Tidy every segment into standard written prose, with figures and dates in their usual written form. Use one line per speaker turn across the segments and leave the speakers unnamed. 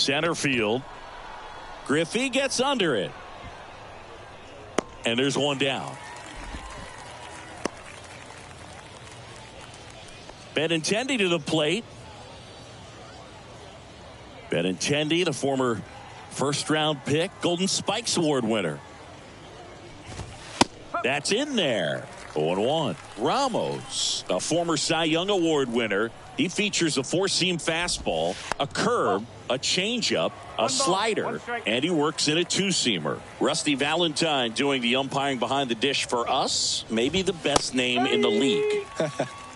Center field. Griffey gets under it. And there's one down. Benintendi to the plate. Benintendi, the former first-round pick, Golden Spikes Award winner. That's in there. 0-1. Ramos, a former Cy Young Award winner. He features a four-seam fastball, a curve, a changeup, a slider, and he works in a two-seamer. Rusty Valentine doing the umpiring behind the dish for us. Maybe the best name in the league.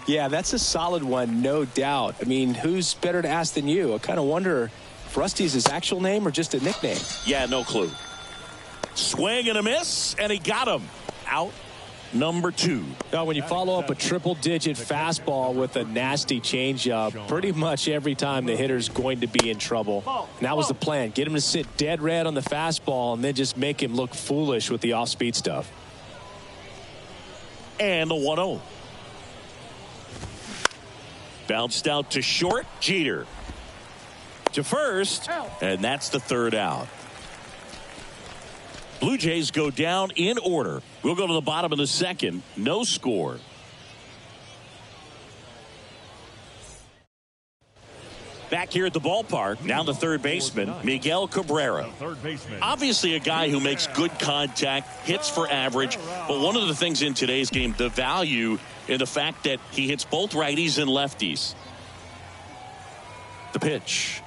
Yeah, that's a solid one, no doubt. I mean, who's better to ask than you? I kind of wonder if Rusty's his actual name or just a nickname.
Yeah, no clue. Swing and a miss, and he got him. Out number 2.
Now, when you follow up a triple-digit fastball with a nasty changeup, pretty much every time the hitter's going to be in trouble. And that was the plan. Get him to sit dead red on the fastball and then just make him look foolish with the off-speed stuff.
And the 1-0. Bounced out to short. Jeter to first, and that's the third out. Blue Jays go down in order. We'll go to the bottom of the second. No score. Back here at the ballpark, now the third baseman, Miguel Cabrera. Obviously a guy who makes good contact, hits for average, but one of the things in today's game, the value in the fact that he hits both righties and lefties. The pitch.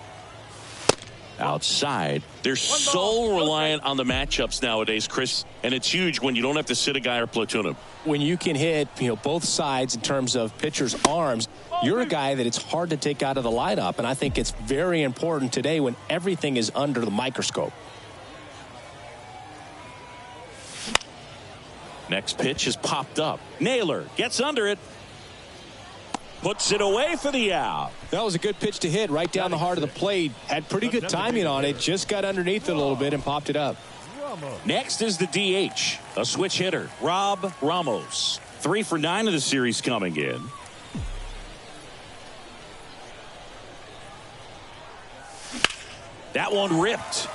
Outside. They're so reliant on the matchups nowadays, Chris, and it's huge when you don't have to sit a guy or platoon him.
When you can hit, both sides in terms of pitchers' arms, you're a guy that it's hard to take out of the lineup, and I think it's very important today when everything is under the microscope.
Next pitch is popped up. Naylor gets under it. Puts it away for the out.
That was a good pitch to hit right down the heart of the plate. Had pretty good timing on it. Just got underneath it a little bit and popped it up.
Next is the DH, a switch hitter, Rob Ramos. 3 for 9 of the series coming in. That one ripped.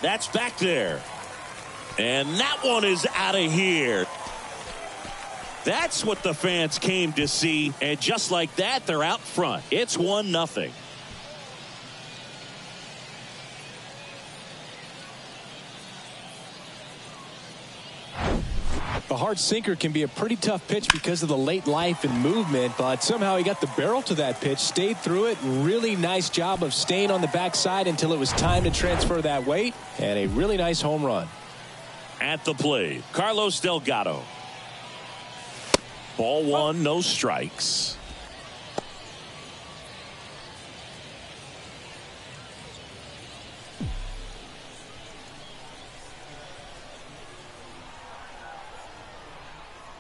That's back there. And that one is out of here. That's what the fans came to see, and just like that, they're out front. It's 1-0.
A hard sinker can be a pretty tough pitch because of the late life and movement, but somehow he got the barrel to that pitch, stayed through it. Really nice job of staying on the backside until it was time to transfer that weight, and a really nice home run.
At the plate, Carlos Delgado. Ball 1, no strikes.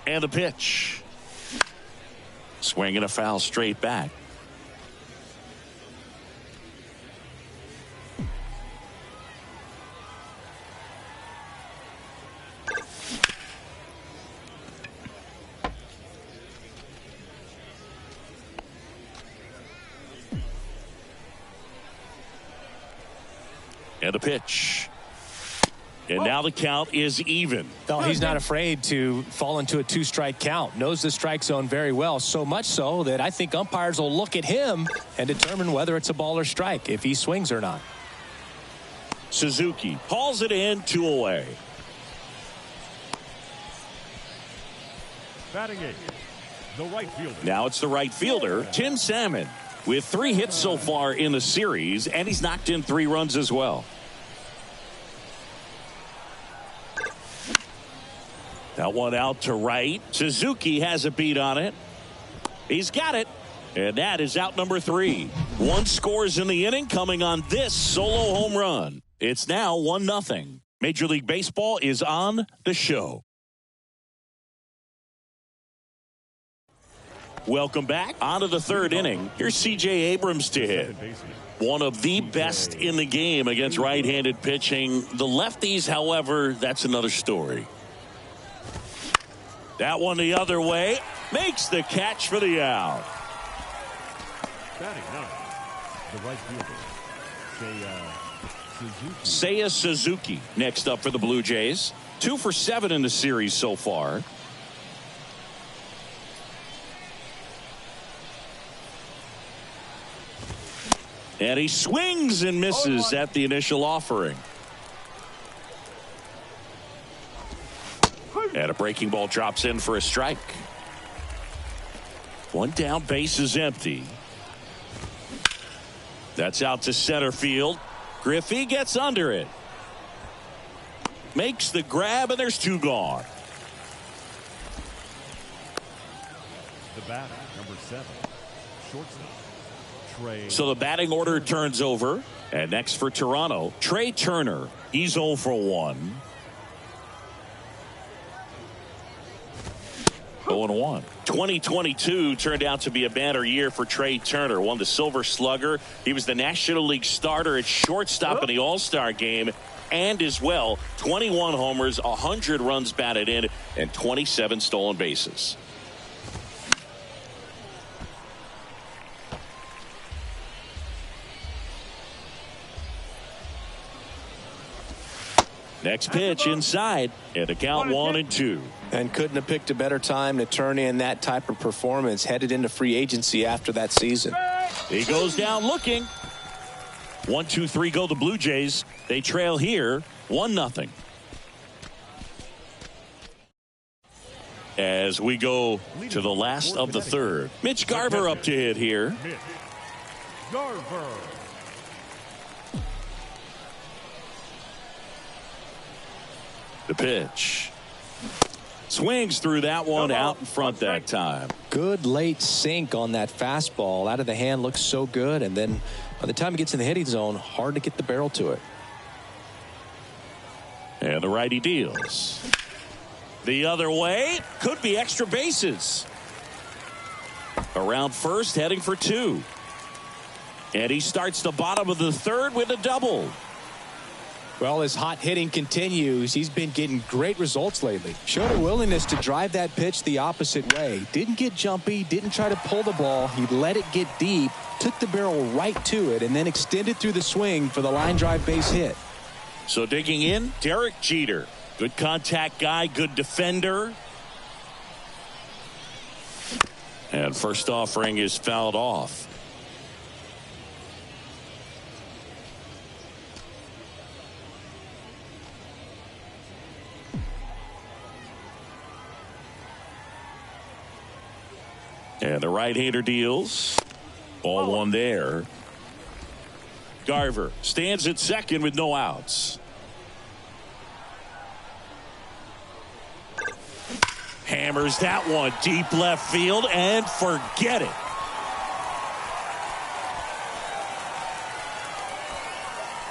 And the pitch. Swing and a foul straight back. And the pitch. And now the count is even.
No, he's not afraid to fall into a 2-strike count. Knows the strike zone very well. So much so that I think umpires will look at him and determine whether it's a ball or strike, if he swings or not.
Suzuki hauls it in, 2 away.
Batting 8, the right fielder.
Now it's the right fielder, Tim Salmon, with 3 hits so far in the series, and he's knocked in 3 runs as well. That one out to right. Suzuki has a beat on it. He's got it. And that is out number 3. 1 scores in the inning coming on this solo home run. It's now 1-0. Major League Baseball is on the show. Welcome back. On to the 3rd inning. Here's C.J. Abrams to hit. One of the best in the game against right-handed pitching. The lefties, however, that's another story. That one the other way. Makes the catch for the out.
The right fielder, Suzuki.
Seiya Suzuki next up for the Blue Jays. 2 for 7 in the series so far. And he swings and misses at the initial offering. And a breaking ball drops in for a strike. One down, base is empty. That's out to center field. Griffey gets under it. Makes the grab, and there's 2 gone.
The batter, number 7, shortstop. Trey.
So the batting order turns over. And next for Toronto, Trey Turner. He's 0 for 1. 0-1. 2022 turned out to be a banner year for Trey Turner. Won the Silver Slugger. He was the National League starter at shortstop in the All-Star game. And as well, 21 homers, 100 runs batted in, and 27 stolen bases. Next pitch inside, and a count 1-2.
And couldn't have picked a better time to turn in that type of performance, headed into free agency after that season.
He goes down looking. 1-2-3 go the Blue Jays. They trail here 1-0. As we go to the last of the third. Mitch Garver up to hit here.
Mitch Garver.
The pitch. Swings through that one, out in front that time.
Good late sink on that fastball. Out of the hand, looks so good. And then by the time it gets in the hitting zone, hard to get the barrel to it.
And the righty deals. The other way. Could be extra bases. Around first, heading for 2. And he starts the bottom of the third with a double.
Well, his hot hitting continues. He's been getting great results lately. Showed a willingness to drive that pitch the opposite way. Didn't get jumpy, didn't try to pull the ball. He let it get deep, took the barrel right to it, and then extended through the swing for the line drive base hit.
So digging in, Derek Jeter. Good contact guy, good defender. And first offering is fouled off. And the right-hander deals. Ball 1 there. Garver stands at second with no outs. Hammers that one deep left field and forget it.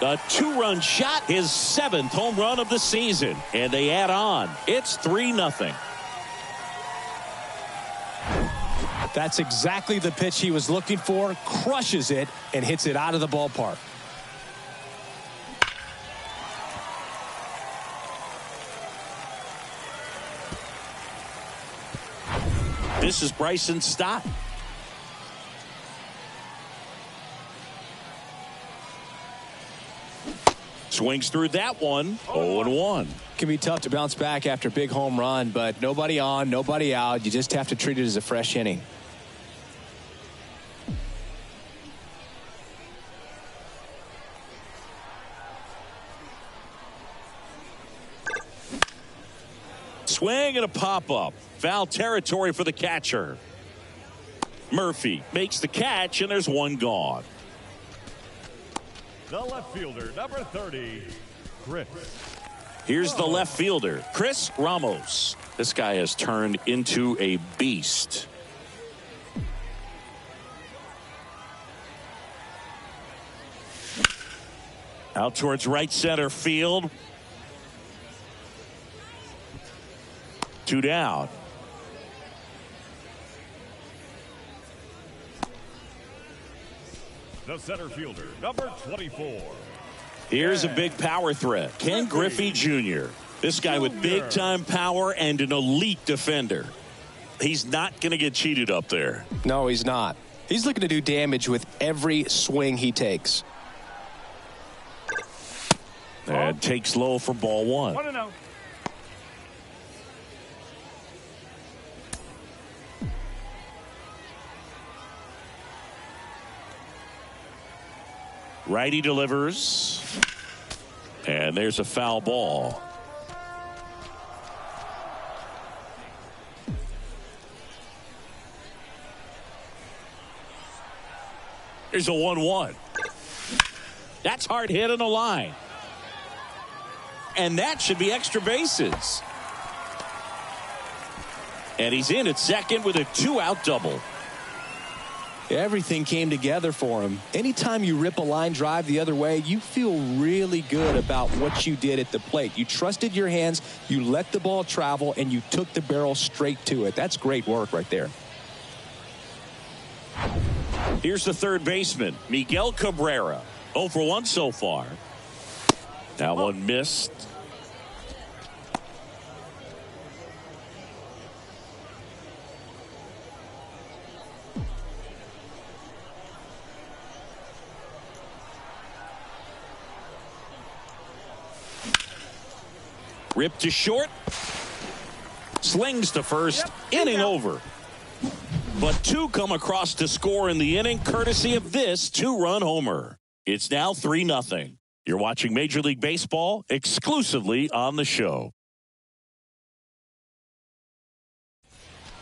A 2-run shot, his 7th home run of the season. And they add on. It's 3-0.
That's exactly the pitch he was looking for. Crushes it and hits it out of the ballpark.
This is Bryson Stott. Swings through that one. 0-1.
Can be tough to bounce back after a big home run, but nobody on, nobody out. You just have to treat it as a fresh inning.
Swing and a pop-up. Foul territory for the catcher. Murphy makes the catch, and there's 1 gone.
The left fielder, number 30, Chris.
Here's the left fielder, Chris Ramos. This guy has turned into a beast. Out towards right center field. 2 down.
The center fielder, number 24.
Here's a big power threat, Ken Griffey Jr. This guy with big-time power and an elite defender. He's not going to get cheated up there.
No, he's not. He's looking to do damage with every swing he takes.
And takes low for ball one.
1-0.
Righty delivers. And there's a foul ball. There's a 1-1. That's hard hit on the line. And that should be extra bases. And he's in at second with a 2-out double.
Everything came together for him. Anytime you rip a line drive the other way, you feel really good about what you did at the plate. You trusted your hands, you let the ball travel, and you took the barrel straight to it. That's great work right there.
Here's the third baseman, Miguel Cabrera. 0 for 1 so far. That one missed. Ripped to short. Slings to first. Inning over. But two come across to score in the inning courtesy of this two-run homer. It's now 3-0. You're watching Major League Baseball exclusively on the show.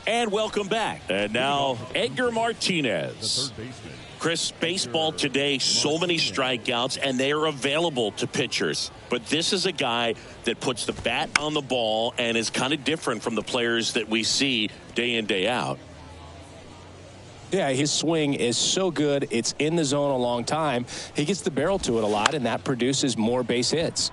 And welcome back. And now Edgar Martinez. Chris, baseball today, so many strikeouts, and they are available to pitchers. But this is a guy that puts the bat on the ball and is kind of different from the players that we see day in, day out.
Yeah, his swing is so good. It's in the zone a long time. He gets the barrel to it a lot, and that produces more base hits.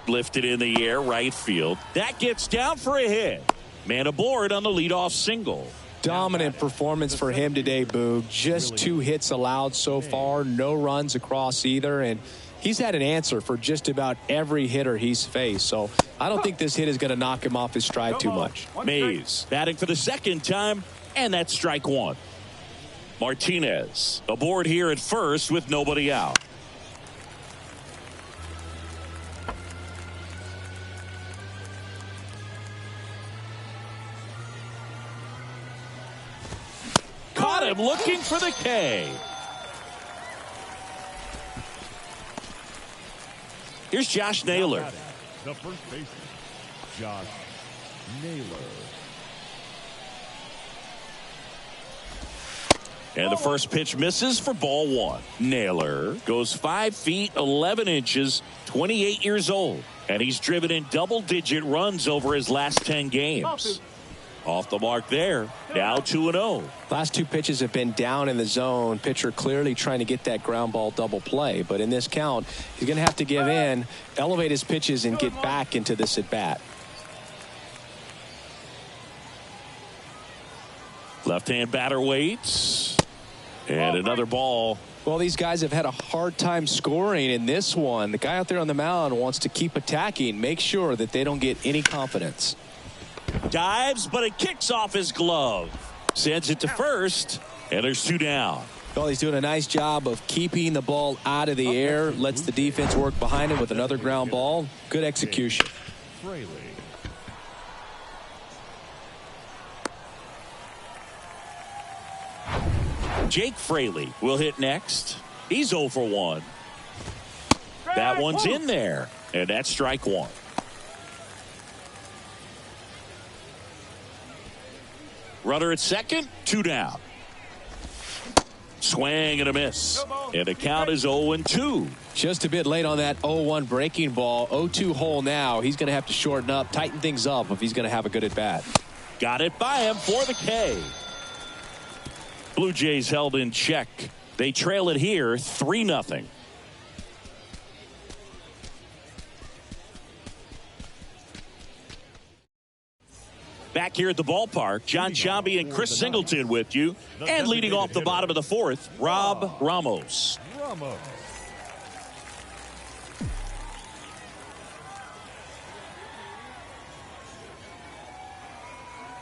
Lifted in the air, right field. That gets down for a hit. Man aboard on the leadoff single.
Dominant performance for him today, Boog. Just 2 hits allowed so far. No runs across either. And he's had an answer for just about every hitter he's faced. So I don't think this hit is going to knock him off his stride too much.
Mays batting for the second time, and that's strike one. Martinez aboard here at first with nobody out. Caught him looking for the K. Here's Josh Naylor.
The first baseman, Josh Naylor.
And the first pitch misses for ball one. Naylor goes 5 feet 11 inches, 28 years old, and he's driven in double-digit runs over his last 10 games. Off the mark there. Now 2-0.
Last 2 pitches have been down in the zone. Pitcher clearly trying to get that ground ball double play. But in this count, he's going to have to give in, elevate his pitches, and get back into this at bat.
Left-hand batter waits. And another ball.
Well, these guys have had a hard time scoring in this one. The guy out there on the mound wants to keep attacking, make sure that they don't get any confidence.
Dives, but it kicks off his glove. Sends it to first, and there's 2 down.
Well, he's doing a nice job of keeping the ball out of the air, lets the defense work behind him with another ground ball. Good execution.
Fraley.
Jake Fraley will hit next. He's 0 for 1. That one's in there, and that's strike one. Runner at second, 2 down. Swing and a miss. And the count is 0-2.
Just a bit late on that 0-1 breaking ball. 0-2 hole now. He's going to have to shorten up, tighten things up if he's going to have a good at bat.
Got it by him for the K. Blue Jays held in check. They trail it here 3-0. Back here at the ballpark, John Sciambi and Chris Singleton with you. And leading off the bottom of the 4th, Rob Ramos.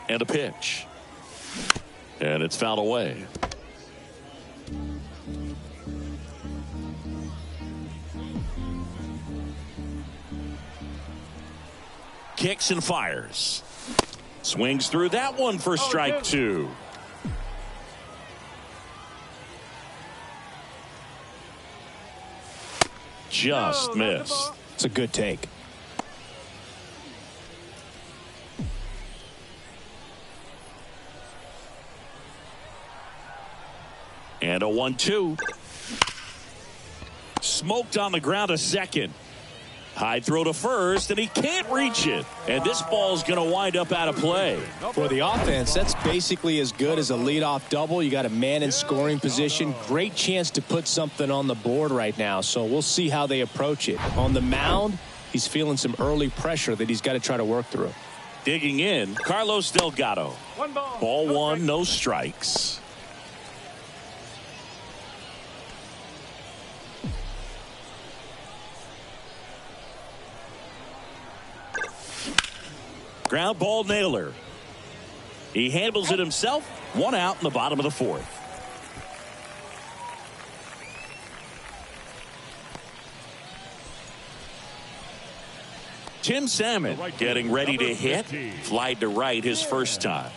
And a pitch. And it's fouled away. kicks and fires. Swings through that one for strike two. Just missed.
It's a good take.
And a 1-2. Smoked on the ground a second. High throw to first, and he can't reach it. And this ball's going to wind up out of play.
For the offense, that's basically as good as a leadoff double. You got a man in scoring position. Great chance to put something on the board right now. So we'll see how they approach it. On the mound, he's feeling some early pressure that he's got to try to work through.
Digging in, Carlos Delgado. Ball one, no strikes. Ground ball nailer. He handles it himself. One out in the bottom of the fourth. Tim Salmon getting ready to hit. Flied to right his first time.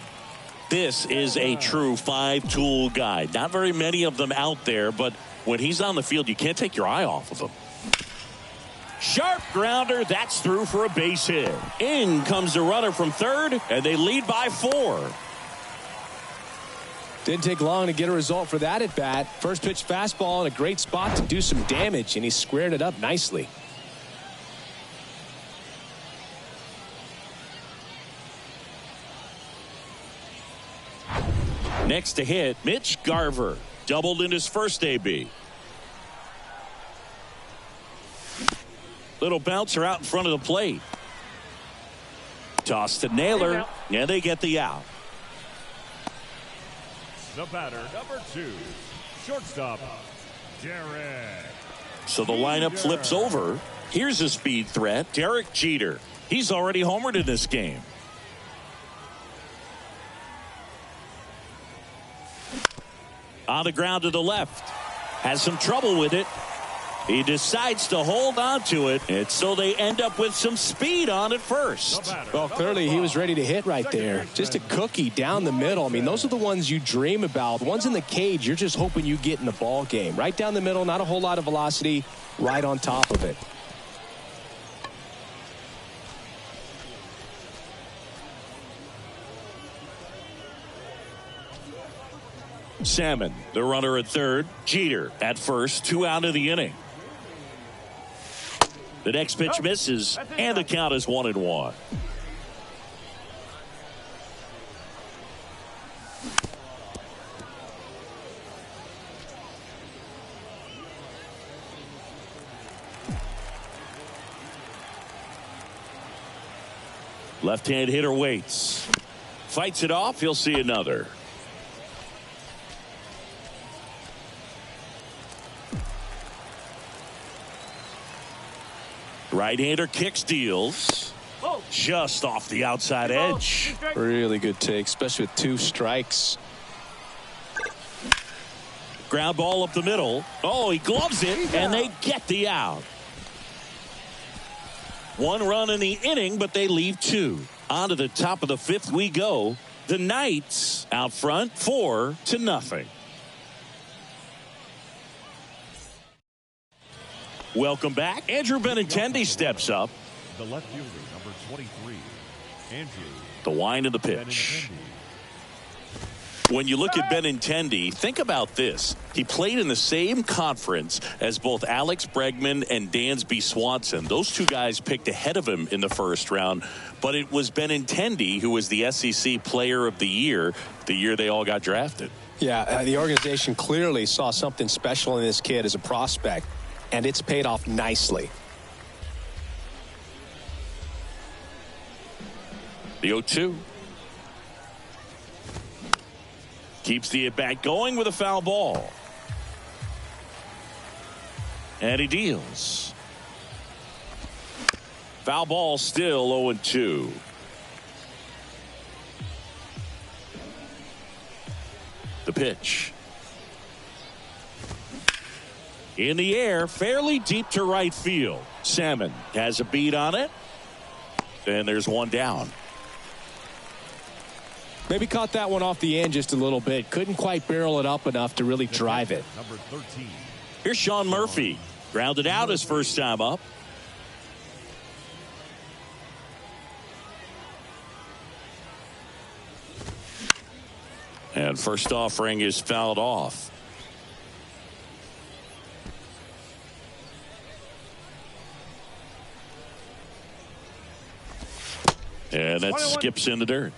This is a true five-tool guy. Not very many of them out there, but when he's on the field, you can't take your eye off of him. Sharp grounder, that's through for a base hit. In comes the runner from third, and they lead by 4.
Didn't take long to get a result for that at bat. First pitch fastball in a great spot to do some damage, and he squared it up nicely.
Next to hit, Mitch Garver. Doubled in his first AB. Little bouncer out in front of the plate. Toss to Naylor, and they get the out.
The batter, number 2, shortstop, Derek.
So the lineup flips over. Here's a speed threat, Derek Jeter. He's already homered in this game. On the ground to the left. Has some trouble with it. He decides to hold on to it, and so they end up with some speed on at first.
Well, clearly he was ready to hit right there. Just a cookie down the middle. I mean, those are the ones you dream about. The ones in the cage, you're just hoping you get in the ball game. Right down the middle, not a whole lot of velocity, right on top of it.
Salmon, the runner at third. Jeter at first, 2 out of the inning. The next pitch misses, and the count is 1-1. Left-hand hitter waits. Fights it off. He'll see another. Right-hander kicks, deals. Just off the outside edge.
Really good take, especially with 2 strikes.
Ground ball up the middle. Oh, he gloves it, and they get the out. 1 run in the inning, but they leave 2. On to the top of the 5th we go. The Knights out front, 4-0. Welcome back. Andrew Benintendi steps up.
The left fielder, number 23, Andrew.
The wind of the pitch. When you look at Benintendi, think about this. He played in the same conference as both Alex Bregman and Dansby Swanson. Those 2 guys picked ahead of him in the first round, but it was Benintendi who was the SEC Player of the year they all got drafted.
Yeah, the organization clearly saw something special in this kid as a prospect, and it's paid off nicely.
The 0-2. Keeps the at-bat going with a foul ball. And he deals. Foul ball, still 0-2. The pitch. In the air, fairly deep to right field. Salmon has a beat on it. And there's one down.
Maybe caught that one off the end just a little bit. Couldn't quite barrel it up enough to really drive it.
Number 13.
Here's Sean Murphy. Grounded out his first time up. And first offering is fouled off. And that skips in the dirt.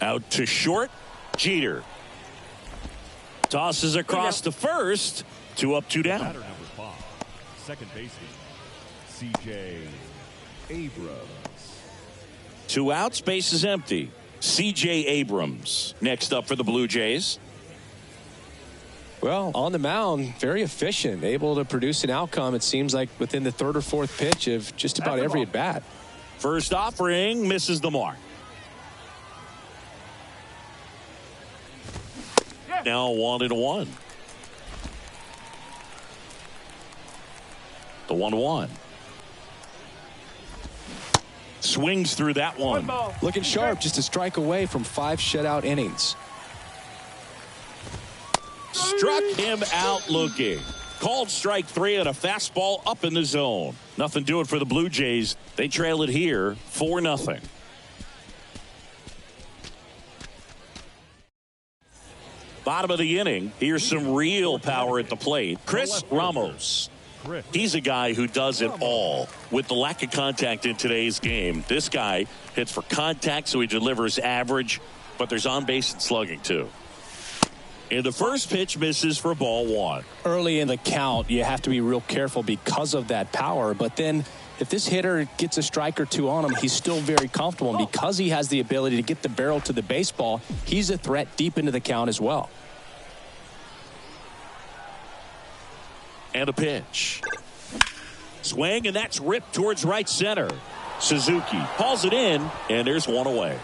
Out to short. Jeter tosses across to first. 2 up, 2 down.
Batter number 5. Second baseman, C.J. Abrams.
2 outs, base is empty. C.J. Abrams next up for the Blue Jays.
Well, on the mound, very efficient, able to produce an outcome, it seems like, within the 3rd or 4th pitch of just about every at-bat.
First offering misses the mark. Now 1-1. The 1-1. Swings through that one.
Looking sharp, just a strike away from 5 shutout innings.
Struck him out looking. Called strike 3 and a fastball up in the zone. Nothing doing for the Blue Jays. They trail it here 4-0. Bottom of the inning. Here's some real power at the plate. Chris Ramos. He's a guy who does it all. With the lack of contact in today's game, this guy hits for contact, so he delivers average, but there's on base and slugging too. And the first pitch misses for ball 1.
Early in the count, you have to be real careful because of that power, but then if this hitter gets a strike or 2 on him, he's still very comfortable, and because he has the ability to get the barrel to the baseball, he's a threat deep into the count as well.
And a pitch. Swing, and that's ripped towards right center. Suzuki hauls it in, and there's one away.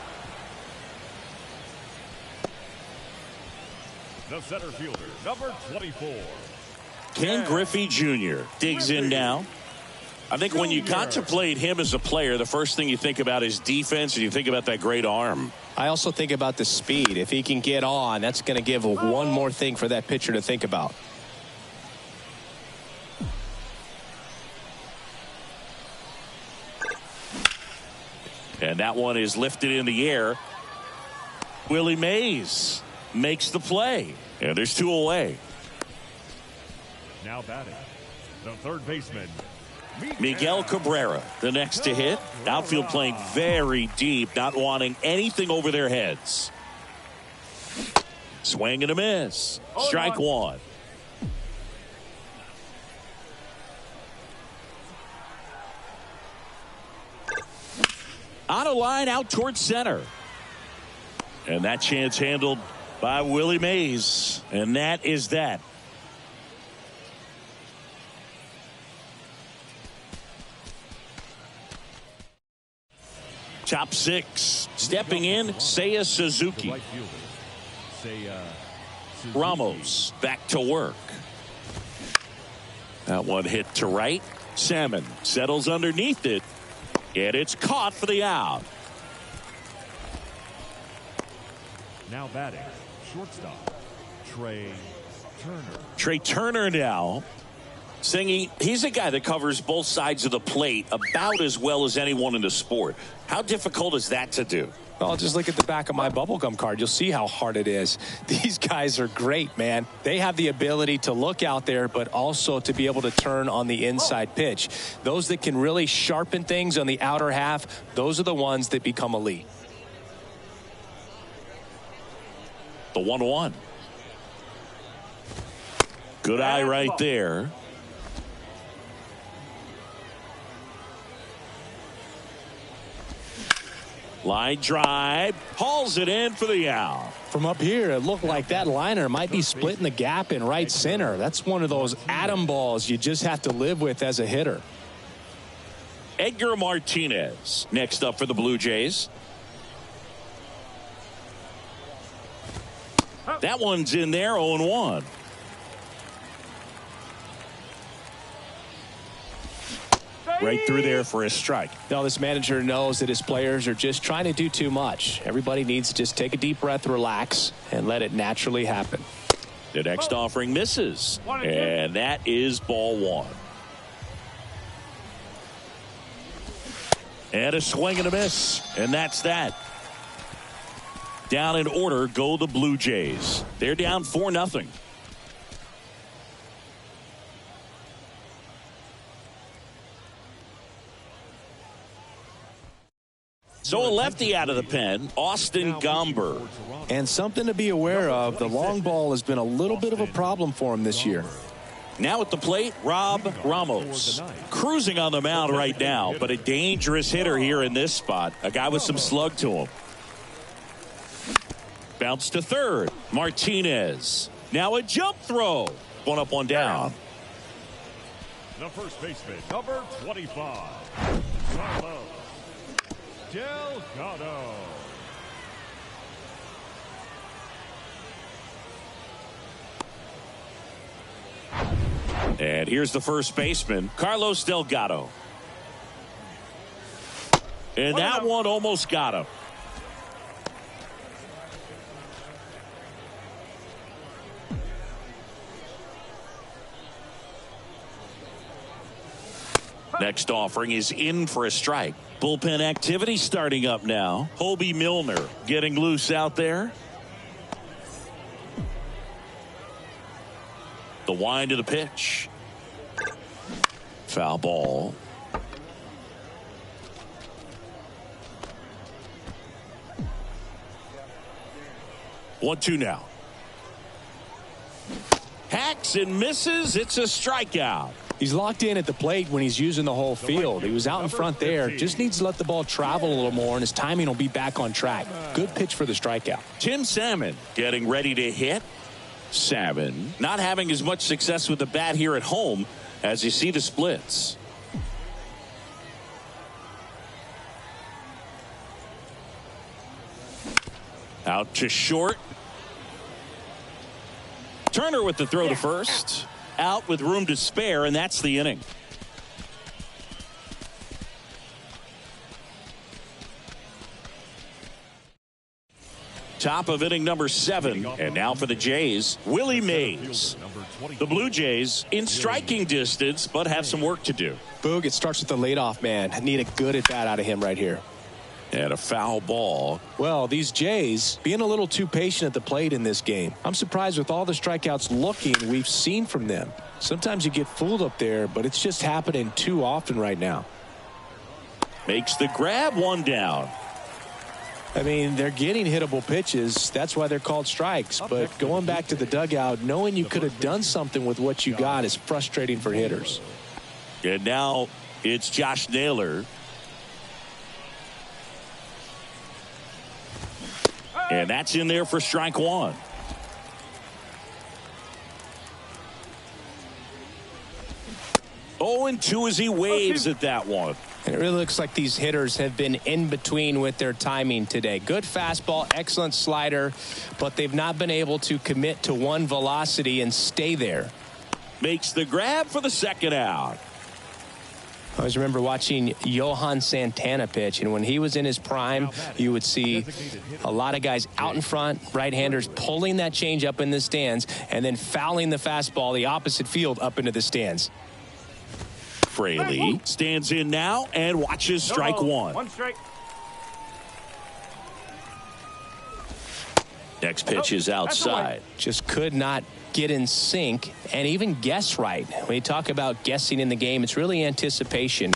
The center fielder, number 24.
Ken Griffey Jr. digs in now. I think when you contemplate him as a player, the first thing you think about is defense, and you think about that great arm.
I also think about the speed. If he can get on, that's going to give one more thing for that pitcher to think about.
And that one is lifted in the air. Willie Mays makes the play. And there's 2 away.
Now batting, the third baseman,
Miguel Cabrera, the next to hit. Outfield playing very deep, not wanting anything over their heads. Swing and a miss. Strike 1. On a line out towards center. And that chance handled by Willie Mays. And that is that. Top 6. Stepping in, Seiya Suzuki.
right fielder, Suzuki.
Ramos back to work. That one hit to right. Salmon settles underneath it. And it's caught for the out.
Now batting, shortstop, Trey Turner.
Trey Turner now. Saying he's a guy that covers both sides of the plate about as well as anyone in the sport. How difficult is that to do?
Well, just look at the back of my bubblegum card. You'll see how hard it is. These guys are great, man. They have the ability to look out there, but also to be able to turn on the inside pitch. Those that can really sharpen things on the outer half, those are the ones that become elite.
The 1-1. Good eye right there. Line drive, hauls it in for the out.
From up here, it looked like that liner might be splitting the gap in right center. That's one of those atom balls you just have to live with as a hitter.
Edgar Martinez next up for the Blue Jays. That one's in there, 0-1. right through there for a strike.
Now, this manager knows that his players are just trying to do too much. Everybody needs to just take a deep breath, relax, and let it naturally happen.
The next offering misses, and that is ball one. And a swing and a miss, and that's that. Down in order go the Blue Jays. They're down 4-0. So a lefty out of the pen, Austin Gomber.
And something to be aware of, the long ball has been a little bit of a problem for him this year.
Now at the plate, Rob Ramos. Cruising on the mound right now, but a dangerous hitter here in this spot. A guy with some slug to him. Bounce to third. Martinez. Now a jump throw. One up, one down.
The first baseman, number 25, Carlos Delgado.
And here's the first baseman, Carlos Delgado. And that one almost got him. Next offering is in for a strike. Bullpen activity starting up now. Hobie Milner getting loose out there. The wind of the pitch. Foul ball. One-two now. Hacks and misses. It's a strikeout.
He's locked in at the plate when he's using the whole field. He was out in front there. Just needs to let the ball travel a little more, and his timing will be back on track. Good pitch for the strikeout.
Tim Salmon getting ready to hit. Salmon not having as much success with the bat here at home as you see the splits. Out to short. Turner with the throw to first. Out with room to spare, and that's the inning. Top of inning number 7, and now for the Jays, Willie Mays. The Blue Jays in striking distance, but have some work to do.
Boog, it starts with the leadoff man. Need a good at bat out of him right here.
And a foul ball.
Well, these Jays being a little too patient at the plate in this game. I'm surprised with all the strikeouts we've seen from them. Sometimes you get fooled up there, but it's just happening too often right now.
Makes the grab, one down.
I mean, they're getting hittable pitches. That's why they're called strikes. But going back to the dugout, knowing you could have done something with what you got is frustrating for hitters.
And now it's Josh Naylor. And that's in there for strike one. Oh, and 2 as he waves at that one.
And it really looks like these hitters have been in between with their timing today. Good fastball, excellent slider, but they've not been able to commit to one velocity and stay there.
Makes the grab for the second out.
I always remember watching Johan Santana pitch, and when he was in his prime, you would see a lot of guys out in front, right-handers pulling that change up in the stands and then fouling the fastball the opposite field up into the stands.
Fraley stands in now and watches strike one.
One strike.
Next pitch is outside.
Just could not get in sync and even guess right. When you talk about guessing in the game, it's really anticipation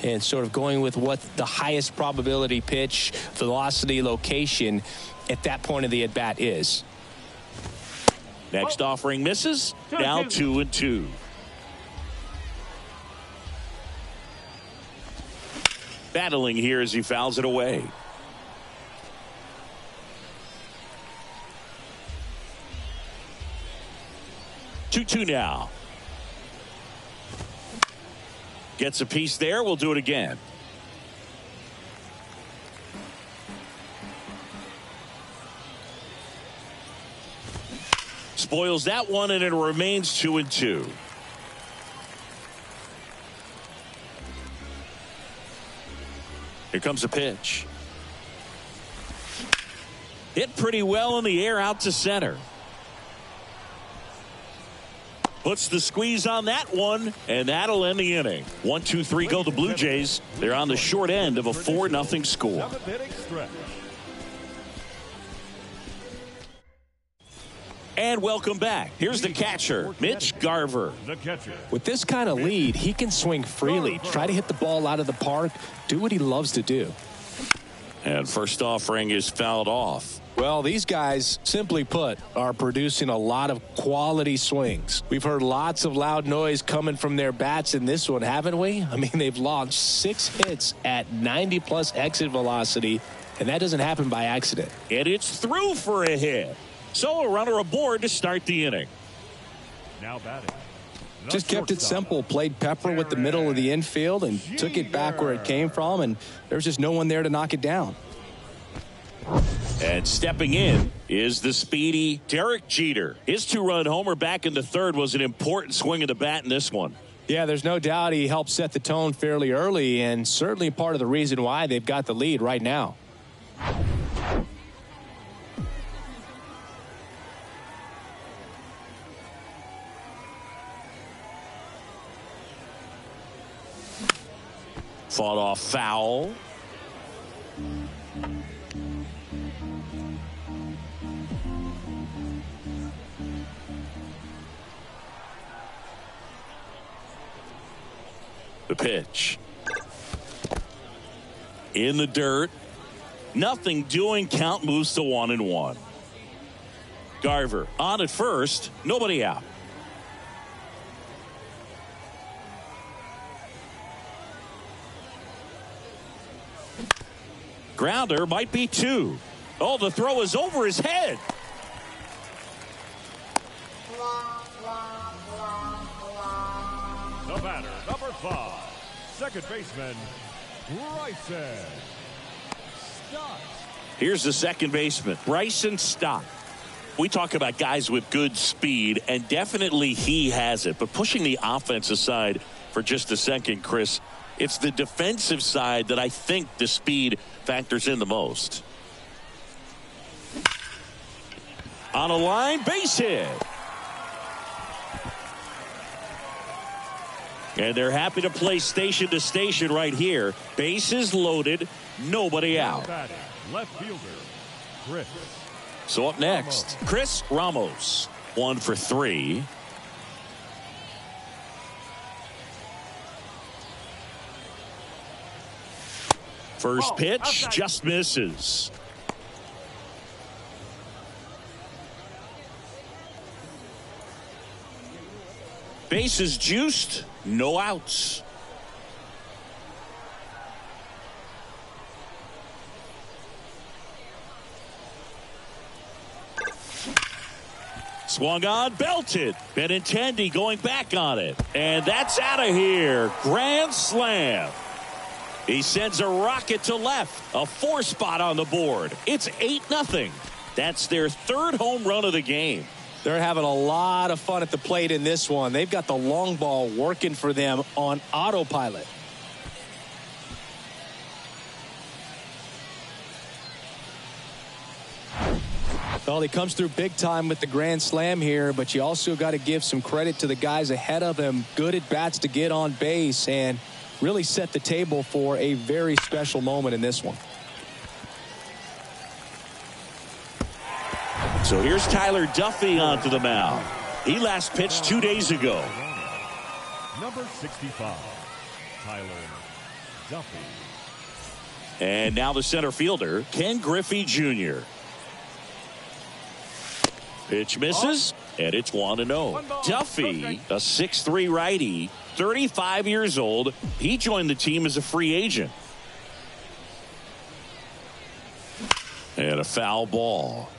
and sort of going with what the highest probability pitch, velocity, location at that point of the at-bat is.
Next offering misses. Now 2-2. Battling here as he fouls it away. Two now. Gets a piece there. We'll do it again. Spoils that one, and it remains 2-2. Here comes a pitch. Hit pretty well in the air out to center. Puts the squeeze on that one, and that'll end the inning. 1, 2, 3 go the Blue Jays. They're on the short end of a 4-0 score. And welcome back. Here's the catcher, Mitch Garver.
With this kind of lead, he can swing freely, try to hit the ball out of the park, do what he loves to do.
And first offering is fouled off.
Well, these guys, simply put, are producing a lot of quality swings. We've heard lots of loud noise coming from their bats in this one, haven't we? I mean, they've launched 6 hits at 90-plus exit velocity, and that doesn't happen by accident.
And it's through for a hit. So a runner aboard to start the inning.
Now batting.
Just kept it simple, played pepper with the middle of the infield and took it back where it came from, and there's just no one there to knock it down.
And stepping in is the speedy Derek Jeter. His 2-run homer back in the third was an important swing of the bat in this one.
Yeah, there's no doubt he helped set the tone fairly early, and certainly part of the reason why they've got the lead right now.
Fought off foul. The pitch. In the dirt. Nothing doing. Count moves to 1-1. Garver on at first. Nobody out. Grounder might be 2. Oh, the throw is over his head.
The batter, number 5, second baseman, Bryson Stott.
Here's the second baseman, Bryson Stott. We talk about guys with good speed, and definitely he has it. But pushing the offense aside for just a second, Chris, it's the defensive side that I think the speed factors in the most. On a line, base hit. And they're happy to play station to station right here. Bases loaded, nobody out.
Left fielder, Chris.
So up next, Chris Ramos. 1 for 3. First pitch just misses. Bases juiced, no outs. Swung on, belted. Benintendi going back on it. And that's out of here. Grand slam. He sends a rocket to left. A 4 spot on the board. It's 8-0. That's their 3rd home run of the game.
They're having a lot of fun at the plate in this one. They've got the long ball working for them on autopilot. Well, he comes through big time with the grand slam here, but you also got to give some credit to the guys ahead of him. Good at bats to get on base and really set the table for a very special moment in this one.
So here's Tyler Duffy onto the mound. He last pitched 2 days ago.
Number 65, Tyler Duffy.
And now the center fielder, Ken Griffey Jr. Pitch misses, and it's 1-0. Duffy, a 6'3" righty, 35 years old. He joined the team as a free agent. And a foul ball.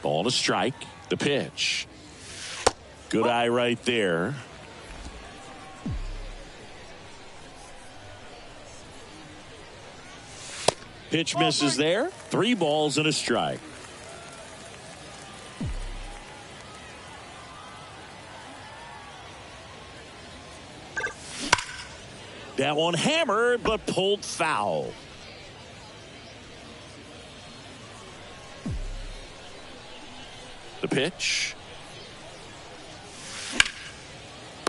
Ball to strike. The pitch. Good eye right there. Pitch misses there. 3 balls and a strike. That one hammered, but pulled foul. The pitch.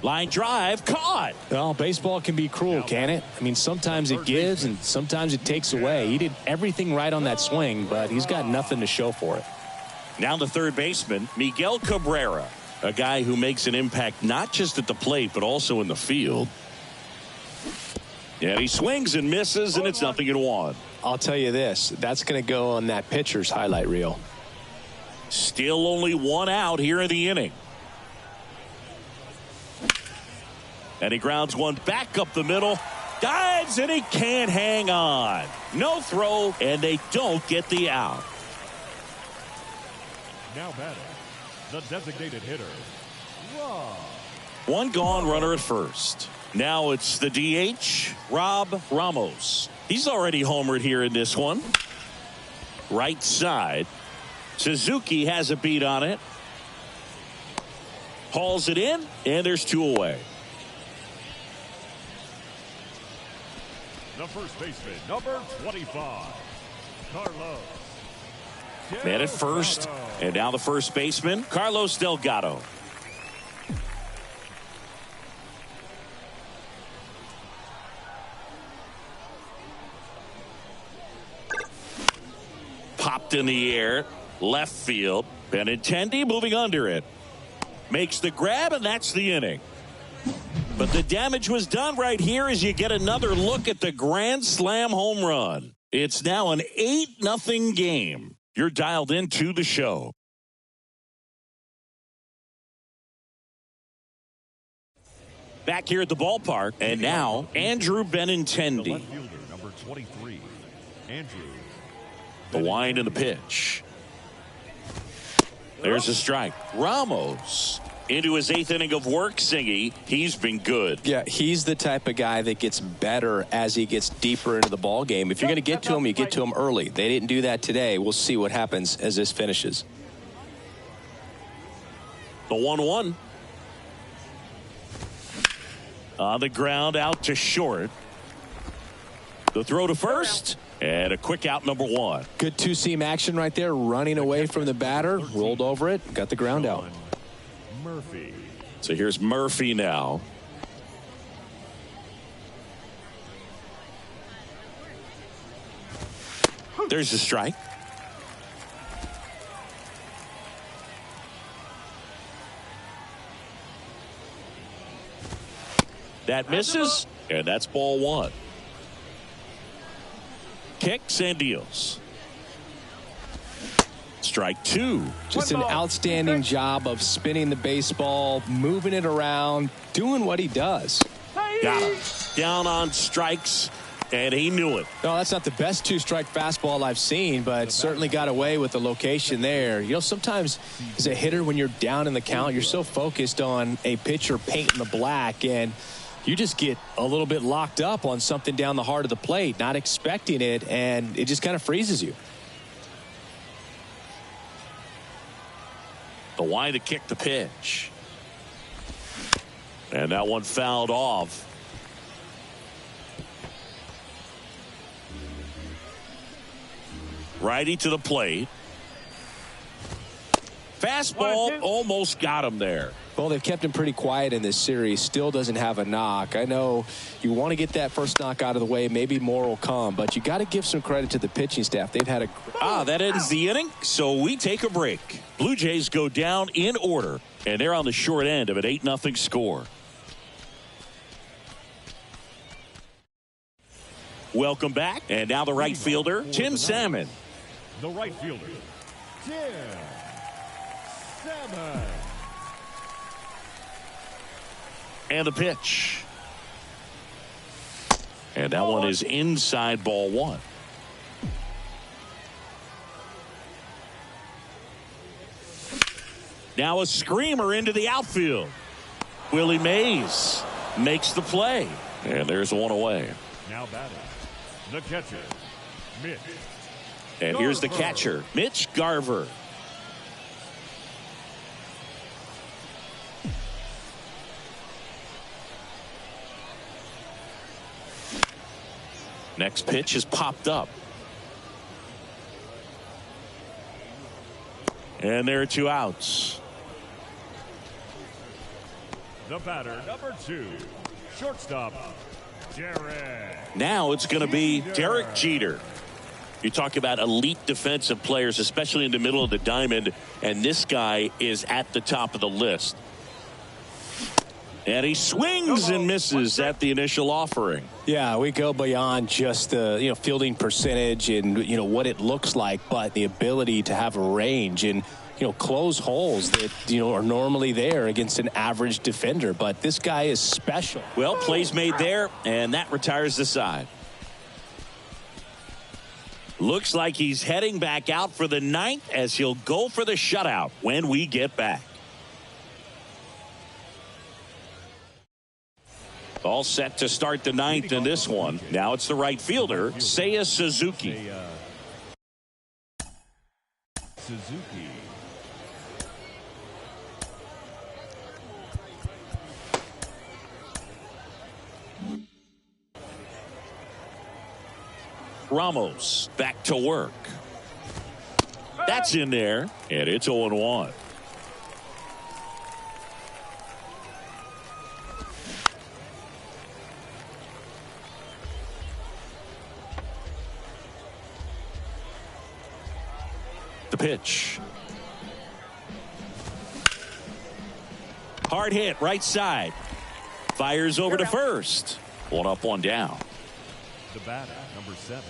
Line drive, caught.
Well, baseball can be cruel, can it? I mean, sometimes it gives and sometimes it takes away. He did everything right on that swing, but he's got nothing to show for it.
Now the third baseman, Miguel Cabrera, a guy who makes an impact not just at the plate, but also in the field. And he swings and misses, and it's 0-1.
I'll tell you this, that's going to go on that pitcher's highlight reel.
Still only one out here in the inning. And he grounds one back up the middle. Dives, and he can't hang on. No throw, and they don't get the out.
Now batting, the designated hitter, Rob.
One gone, runner at first. Now it's the DH, Rob Ramos. He's already homered here in this one. Right side. Suzuki has a beat on it. Hauls it in, and there's two away.
The first baseman, number 25, Carlos.
Man at first, and now the first baseman, Carlos Delgado. Popped in the air, left field. Benintendi moving under it. Makes the grab, and that's the inning. But the damage was done right here as you get another look at the grand slam home run. It's now an 8-0 game. You're dialed into the show. Back here at the ballpark, and now Andrew Benintendi.
The left fielder, number 23, Andrew.
The wind and the pitch. There's a strike. Ramos into his 8th inning of work, Singy. He's been good.
Yeah, he's the type of guy that gets better as he gets deeper into the ball game. If you're going to get to him, you get to him early. They didn't do that today. We'll see what happens as this finishes.
The 1-1. On the ground, out to short. The throw to first. And a quick out, number 1.
Good two-seam action right there, running away from the batter, rolled over it, got the ground out.
Murphy.
So here's Murphy now. There's the strike. That misses, and that's ball 1. Kicks and deals. Strike 2.
Just an outstanding job of spinning the baseball, moving it around, doing what he does.
Got him. Down on strikes, and he knew it.
No, that's not the best two-strike fastball I've seen, but certainly got away with the location there. You know, sometimes as a hitter, when you're down in the count, you're so focused on a pitcher painting the black, and you just get a little bit locked up on something down the heart of the plate, not expecting it, and it just kind of freezes you.
The wind to kick the pitch. And that one fouled off. Righty to the plate. Fastball almost got him there.
Well, they've kept him pretty quiet in this series. Still doesn't have a knock. I know you want to get that first knock out of the way. Maybe more will come, but you got to give some credit to the pitching staff. They've had a
that ends the inning, so we take a break. Blue Jays go down in order, and they're on the short end of an 8-0 score. Welcome back, and now the right fielder, Tim Salmon.
The right fielder, Tim Salmon.
And the pitch. And that one is inside ball 1. Now a screamer into the outfield. Willie Mays makes the play. And there's one away.
Now batting, the catcher, Mitch.
And here's the catcher, Mitch Garver. Next pitch is popped up. And there are 2 outs.
The batter, number 2, shortstop, Derek.
Now it's going to be Derek Jeter. You talk about elite defensive players, especially in the middle of the diamond, and this guy is at the top of the list. And he swings and misses at the initial offering.
Yeah, we go beyond just the fielding percentage and what it looks like, but the ability to have a range and close holes that are normally there against an average defender. But this guy is special.
Well, plays made there, and that retires the side. Looks like he's heading back out for the 9th as he'll go for the shutout when we get back. All set to start the 9th in this one. Now it's the right fielder, Seiya Suzuki. Ramos back to work. That's in there, and it's 0-1. The pitch. Hard hit, right side. Fires over to first. 1 up, 1 down.
The batter, number 7,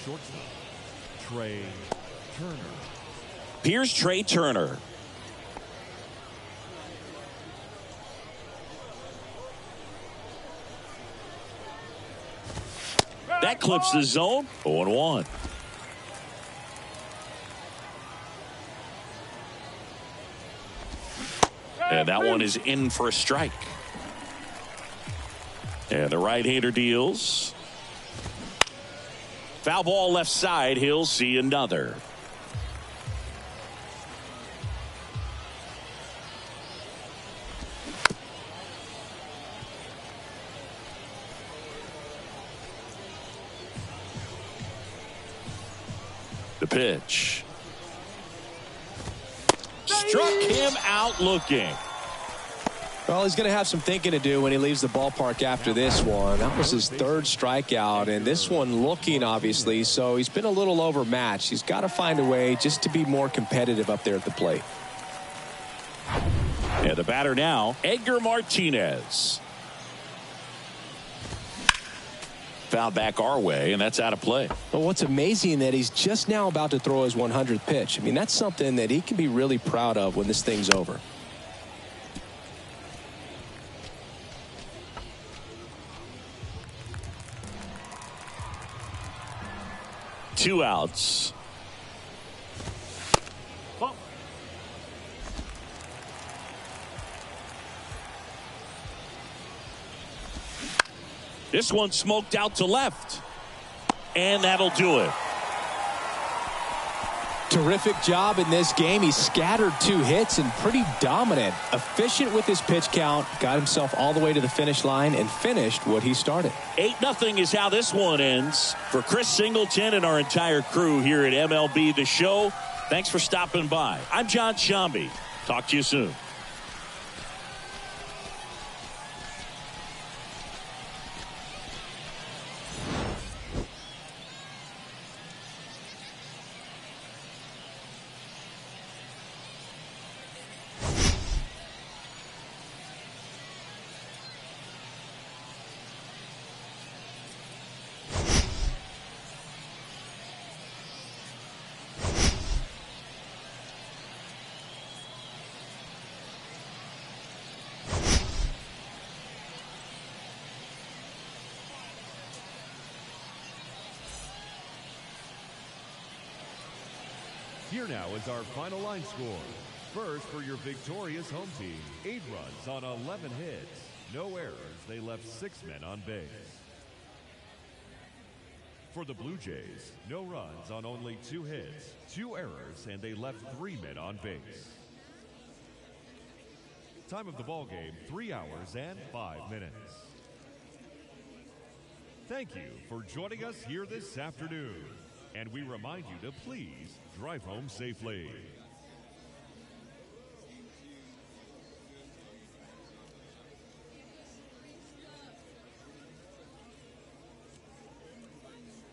shortstop, Trey Turner.
Here's Trey Turner. That clips the zone. 0-1. And that one is in for a strike. And the right-hander deals. Foul ball left side. He'll see another. The pitch. Struck him out looking.
Well, he's going to have some thinking to do when he leaves the ballpark after this one. That was his 3rd strikeout, and this one looking, obviously, so he's been a little overmatched. He's got to find a way just to be more competitive up there at the plate.
And the batter now, Edgar Martinez. Foul back our way, and that's out of play.
But what's amazing that he's just now about to throw his 100th pitch. I mean, that's something that he can be really proud of when this thing's over.
Two outs. This one smoked out to left. And that'll do it.
Terrific job in this game. He scattered 2 hits and pretty dominant. Efficient with his pitch count. Got himself all the way to the finish line and finished what he started.
8-0 is how this one ends. For Chris Singleton and our entire crew here at MLB The Show, thanks for stopping by. I'm John Shambi. Talk to you soon.
Here now is our final line score. First, for your victorious home team, 8 runs on 11 hits. No errors. They left 6 men on base. For the Blue Jays, no runs on only 2 hits, 2 errors, and they left 3 men on base. Time of the ball game, 3 hours and 5 minutes. Thank you for joining us here this afternoon. And we remind you to please drive home safely.